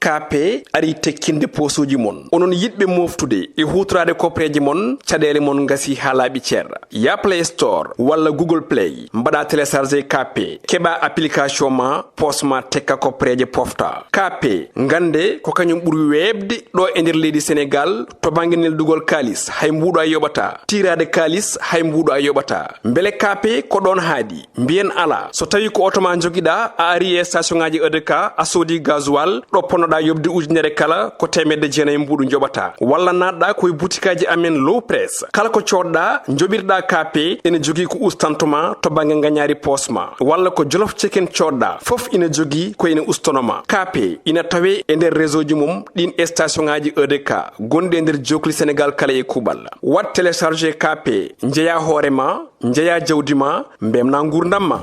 KP ari tekkinde posuji mon onon yidbe moftude e hutrade kopreji mon cadele mon ngasi halabi cerra ya Play Store walla Google Play mbada télécharger KP keba application ma posma tekka kopreje pofta KP ngande ko kanyum buri webde do e nder leydi Sénégal to banginel dugol kalis hay mbudo ay yobata tirade kalis hay mbudo ay yobata mbele KP ko don haadi mbien ala so tawi ko automa jogida a ari e station ngaji EDK a sodi gasoil do ponoda yobde ujunere kala ko temedde jeenay mbudu jobata walla nadda koy boutikaji amen low press kala ko codda jobirda KP ene jogi ko ustantuma to bangi nganyari posma walla ko jolof chicken codda fof ina jogi ko ina ustonoma KP ina tawe e nder réseau ji mum din station ngaji EDK gonde nder jokli Sénégal kala e kubal wat télécharger KP njeya horema njeya jawdima mbemna ngurdamma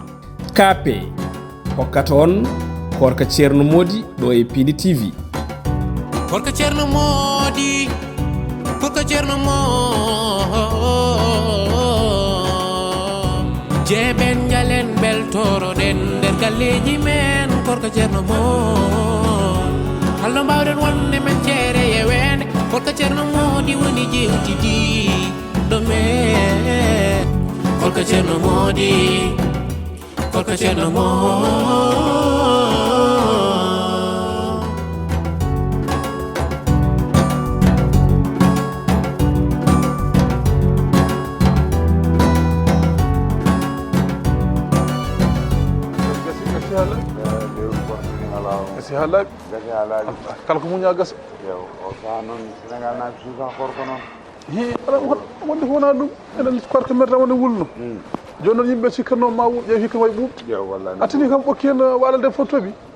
KP hokkata on Koorka Thierno Mody do e Piindi TV Koorka Thierno Mody Koorka Thierno Mody jeben jalen beltoro den der galleji men Koorka Thierno Mody hallo mbawden wonde men ceere e wende Koorka Thierno Mody woni jewtidi do men Koorka Thierno Mody Koorka Thierno Mody si halal kala ko munya gas yow o sa non Sénégal na suufa Koorka non hi ala wonde wona dum enen Koorka merta wonde wulno jonon yimbe sikano ma wuje hikka way bub yow wallahi atini kam o ken walande fof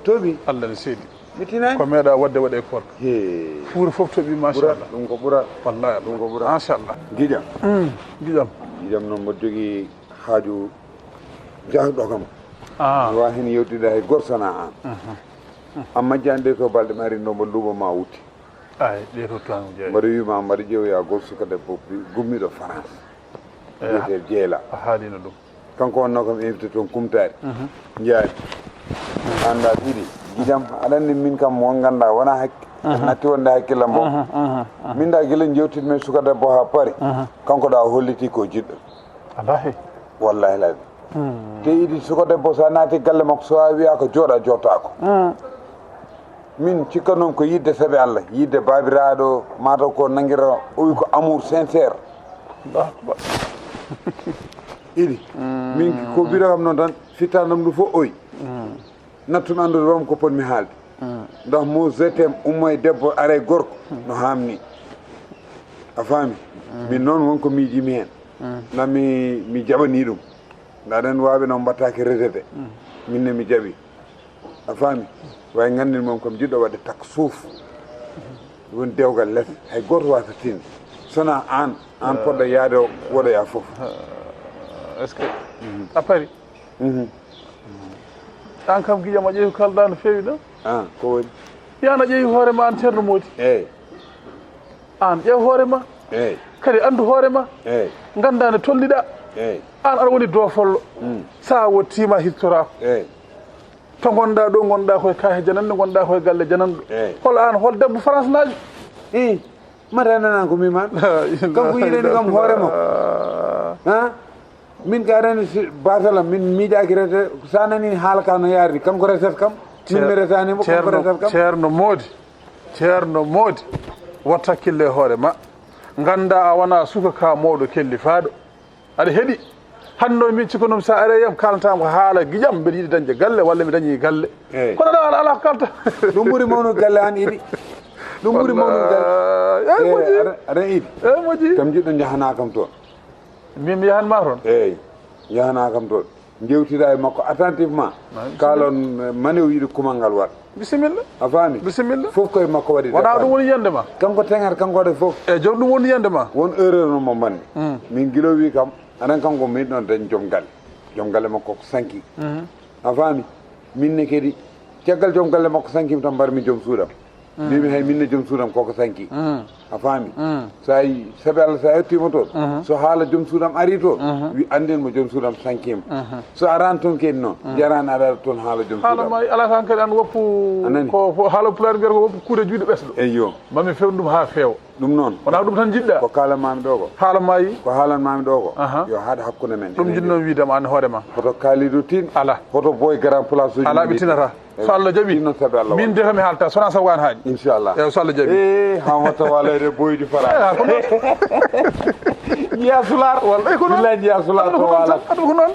tobi Allah ne seedi mitina ko meeda wadde wade Koorka he fuur fof tobi ma sha Allah dum ko bura wallahi dum ko bura ma sha Allah gidam non mo jogi haaju jahdo kam wa hen yewtida hay gorsana an amma jande to balde mari no mo lubo ma wuti ay de to tan je mari wi ma mari jew ya gorsu ka debbo gummi do France de jeela haalino dum kanko wonno kam invité ton kumtaari jaari anda didi gidam aɗanni min kam won ganda wona hakki natti wonde hakkilla mbo min da gila jewtitmen suka debbo ha paari kanko da holliti ko jiɗɗo alahi wallahi labi te idi suka debbo sa naati galle makko so a wiya ko jooɗa jottako min cikka noon ko yidde saɓe Allah yidde babiraɗo mataw ko nanguira o wi ko amour sincére idi min ko biro kam noon tan fittanam ɗum fof oyi nattumi andude wam ko potmi haalde ndax mo jetem ummo e debbo are gorko no hamni a faami min noon wonko miijimi hen nam mi jaɓani ɗum ndaɗen waɓe noon mbattaki rejeté minne mi jaɓi a faami way gandin moom kam jiɗɗo wadde takka suuf woni dewgal less hay goto wata tinde sona an poɗɗo yaade o woɗoya foof est ce que a paari an kam guiƴam a ƴeewi kalɗa no feewi ɗo ko woni yan a ƴeewi hoorema an Thierno Mody eyyi an ƴeew hoorema eyyi kadi andu hoorema eyyi ganda ne tolliɗa eyyi an aɗa woni doofollo sa wottima hittorako eyyi to gonɗa ɗo gonɗa koye kahe jananɗe gonɗa koye galle jananɗo eyyi hol an hol debbo France najo i mata nanan ko miman kanko yiɗani kam hoorema min ka reni batalam min miiƴaki rete sa nani haala ka no yaari kanko reset kam min mi retanimo kanko reset kam Thierno Mody watta hakkille e hoore ma ganda a wona suka ka mawɗo kelli faaɗo aɗa heeɗi hanno min cikkanum sa are yam kalantama ko haala guiƴam mbeɗa yiiɗi dañde galle walla mi dañi galle kono ɗa ala ko kalta ɗum ɓuuri mawnude galle an iɗi ɗum ɓuuri mawnude galle aɗa iɗi Mody kam jiɗɗo jahana kam toon min mi yahanma toon eyyi jahana kam toon jewtida e makko attentivement kalon manew yiɗi kumal ngal waɗa bisimilla a faami bisimilla fof koye makko waɗi wona ɗum woni yiyande ma kanko teŋat kanko waɗa fof eyyi joni ɗum woni yiyande ma won erreur no mo mbanni min guilowi kam aɗan kanko min ɗon dañ joom galle makko ko sanki a faami minne kadi caggal joom galle makko sankima tan mbarmi joom suuɗam mbimi hay minne joom suudam koko sanki a faami sa yi saabi Allah sa yettima toon so haala joom suudam ari toon wi anden mo joom suudam sankima so arani toon kedi noon jarani aɗa toon haala joom haala suudam ma ala tan kadi an woppu ko haala pulaar mbiyata ko woppu kuuɗe juuɗe ɓesɗo eyyo mami fewnu ɗum ha feewa ɗum noon wona ɗum tan jiɗɗa ko kalanmami ɗo ko haala ma yi ko haalanmami ɗo ko yo haade hakkude men ɗum jinnomi wiidema an hoore ma hoto kaalido tin ala hoto boy grand place uji ala ɓittinata so Allah jaaɓi ɗin noon saabi Allah min de kami haalta sona sago an haaɗi inchallah eyi so Allah jaaɓi ha hotta walede boydi fara ko noon jiya sular wallahi ko noon billahi jiya sular to wala aɗa ko noon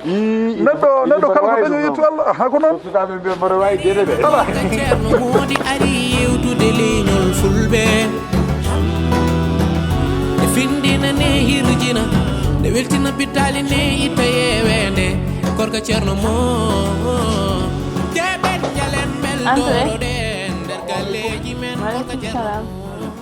neɗɗo kala ko daño yettu Allah ha ko noon sukaɓe mbiya mbaɗa wawi gueɗe ɗe ala Thierno Mody ari yewtude leñol fulɓe e findina ne hirjina nde weltina bittali ne itta yewende Koorka Thierno Mody jeɓen jalen belɗoɗe nder galleji men Koorka Thierno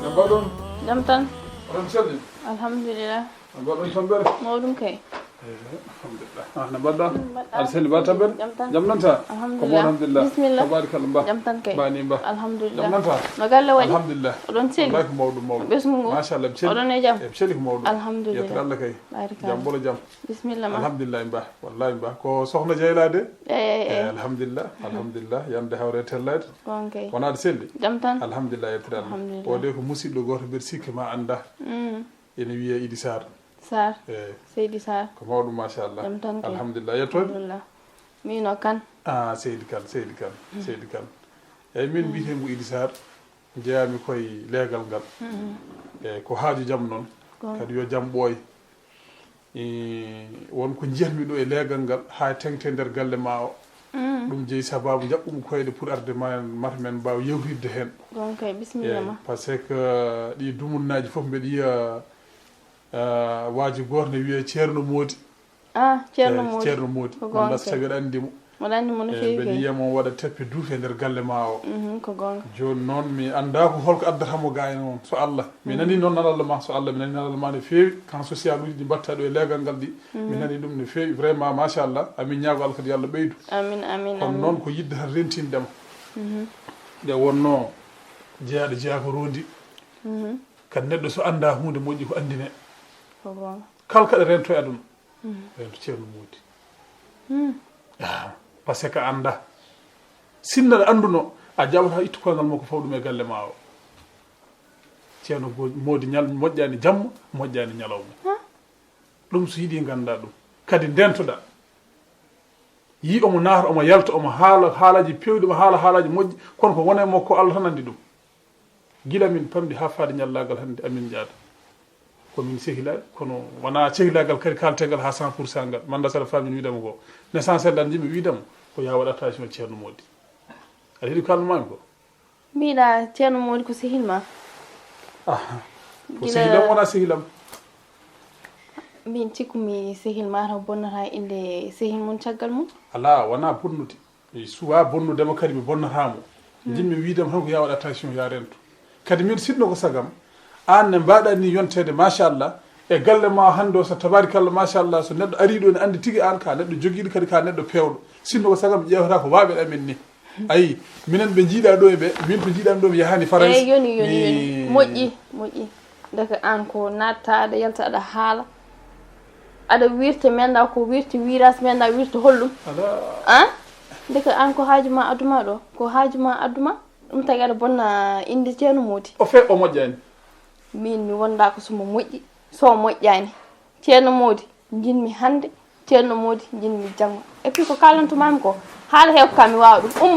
no mbaɗon jam tan oɗon celli alhamdulillah no mbaɗon tombere mawɗum kay alhamdulillah no mbaɗɗa aɗa selli ba tabbere jam nanta ko alhamdulillah alhamdulillah bismillah tabarikallah mba jam tan kay bani mba alhamdulillah jam nanta no galle waɗi alhamdulillah oɗon selli wallahi ko mawɗum mawɗum ɓesgu ngu machallah mi selli oɗon e jam mi selli ko mawɗum alhamdulillah yettere Allah kay barikalla jam bolo jam bismillah ma alhamdulillah mba wallahi mba ko sohna jeylade e alhamdulillah alhamdulillah yande hawre tellade gon kay wonade selli jam tan alhamdulillah yettere Allah Alhamdulillah. o de ko musidɗo goto mbiɗa sikki ma anda ene wiye Idi Sarr Sarr eyi Seydi Sarr ko mawɗum machallah jam tan kay alhamdulillah yettode alhamdulillah mino kan Seydi Kane Seydi Kane Seydi Kane eyyi min mbiyetemo Idi Sarr jeeyami koye leegal ngal eyyi ko haaju jaam noon kadi yo jaam ɓooy wonko jiyatmi ɗo e leegal ngal ha tengte nder galle ma o ɗum jeeyi sababu jaɓɓumi koyɗe pour arde mata men mbawa yewtidde hen gon kay bismillah ma par ce que ɗi dumunnaji foof mbeɗa yiya waaji goto ne wiye Thierno Mody Thierno Mody Thierno Mody ko gonga. walla so tawi aɗa andimo mboɗa andi mo no feewi mbeɗa kay yiyamo waɗa teppe duufe nder galle ma o ko gonga joni noon mi anda ko holko addatamo ga en on so Allah mi nani noon nanalla ma so Allah mi nani nanalla ma no feewi kan social uji ɗi mbatta ɗo e leegal ngal ɗi mi nani ɗum no feewi vraiment machallah amin ñaago Allah kadi Allah ɓeydu amin amin kono amin noon ko yidde tan rentindema nde wonno jeeyaɗo jeeya ko rondi kadi neɗɗo so anda hunde moƴƴi ko andine ko gonga kala kaɗa rento e aduna rento Thierno Mody par ce que anda sinnaɗa anduno a jaɓata ittu koyngal makko fawɗum e galle ma o Thierno Mody moƴƴani jamma moƴƴani ñalawma ɗum so yiiɗi ganda ɗum kadi ndentoɗa yi omo naata omo yalta omo haala haalaji pewɗi omo haala haalaji moƴƴi kono ko wone makko Allah tan andi ɗum gila min pamɗi ha faade ñallagal hande amin jaada komin sehilaɓe kono wona sehilagal kadi kaltegal ha 100% ngal manda saɗa famin widama ko l'essentiel ɗan jimɓe widama ko ya waɗa attention Thierno Mody aɗa heeɗi kalmami ko mbiɗa Thierno Mody ko sehilma ko sehilam wona sehilam min cikkumi sehil ma taw bonnata inde sehil mum caggal mum ala wona bonnude mi suwa bonnudema kadi mi bonnatamo jinmi widama tan ko ya waɗa attention ya rento kadi min sinno ko sagam an ne mbaɗa ni yontede machallah e galle ma hande o so tabarikallah machallah so neɗɗo ari ɗo ne andi tigui an ka neɗɗo joguiɗo kadi ka neɗɗo pewɗo sinno ko sagam ƴewata ko waɓe ɗamen ni ayi minen ɓe jiiɗa ɗo e ɓe min to jiiɗami ɗo mi yahani France eyi yoni moƴƴi daga an ko natta aɗa yalta aɗa haala aɗa wirta menda ko wirti wiras menda wirta hollum deka an ko haajuma adduma ɗo ko haajuma adduma ɗum tagi aɗa bonna inde Thierno Mody o fe o moƴƴani min mi wonda ko somo moƴƴi so moƴƴani Thierno Mody jinmi hande Thierno Mody jinmi janggo et puis ko kalantumami ko haala heew ka mi wawa ɗum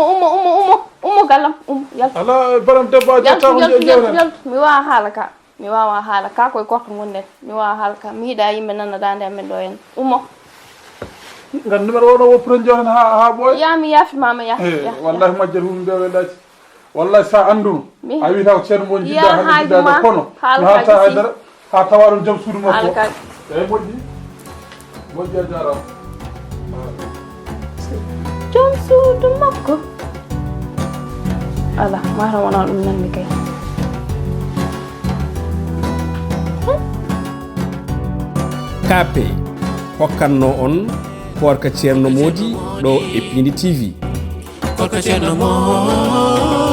ummo gallam yaltu ala baram debbo yaltu mi wawa haala ka koye gorko gonnen mi wawa haala ka mi yiiɗa yimɓe nana dande amen ɗo henna ummo ngam numéro o no woppuren johen ha ɓooya yami yaafimama wallahi majjat hunde mbeweɗaji wallahi sa anduno a wiyata ko Thierno Mody jiɗɗa hande jiɗɗade kono mi haalta haydara ha tawa ɗum joom suudu makko eyyi moƴƴi a jarama joom suudu makko ala mata wona ɗum nanmi kay KP hokkanno on Koorka Thierno Mody ɗo e Piindi TV. Koorka Thierno Mody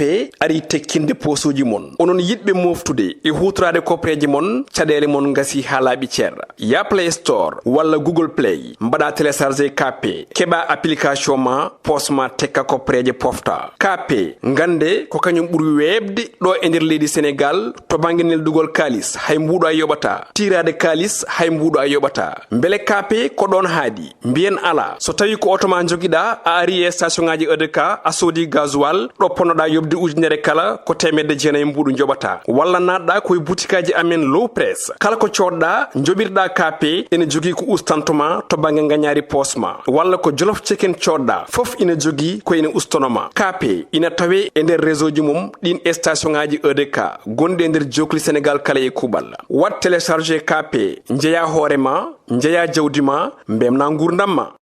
kape ari tekkinde posuji mon onon yidbe moftude e hutrade kopreji mon cadele mon ngasi halabi cerra ya Play Store walla Google Play mbada télécharger kape keba application ma posma tekka kopreje pofta kape ngande ko kanyum buri webde do e nder leydi Sénégal to banginel dugol kalis hay mbudo ay yobata tirade kalis hay mbudo ay yobata mbele kape ko don haadi mbien ala so tawi ko otoma jogida a ari station ngaji EDK a sodi gasoil do ponoda yobdi ujunere kala ko temedde jeena mbudu njobata walla nadda koy boutikaji amen low press kala ko codda njobirda kape ene jogi ko ustantoma to bangi nganyari posma walla ko jolof chicken codda fof ina jogi ko ina ustonoma kape ina tawe e nder réseau ji mum din station ngaji EDK gonde nder jokli Sénégal kala e kubal wat télécharger kape njeya horema njeya jawdima mbemna ngurdamma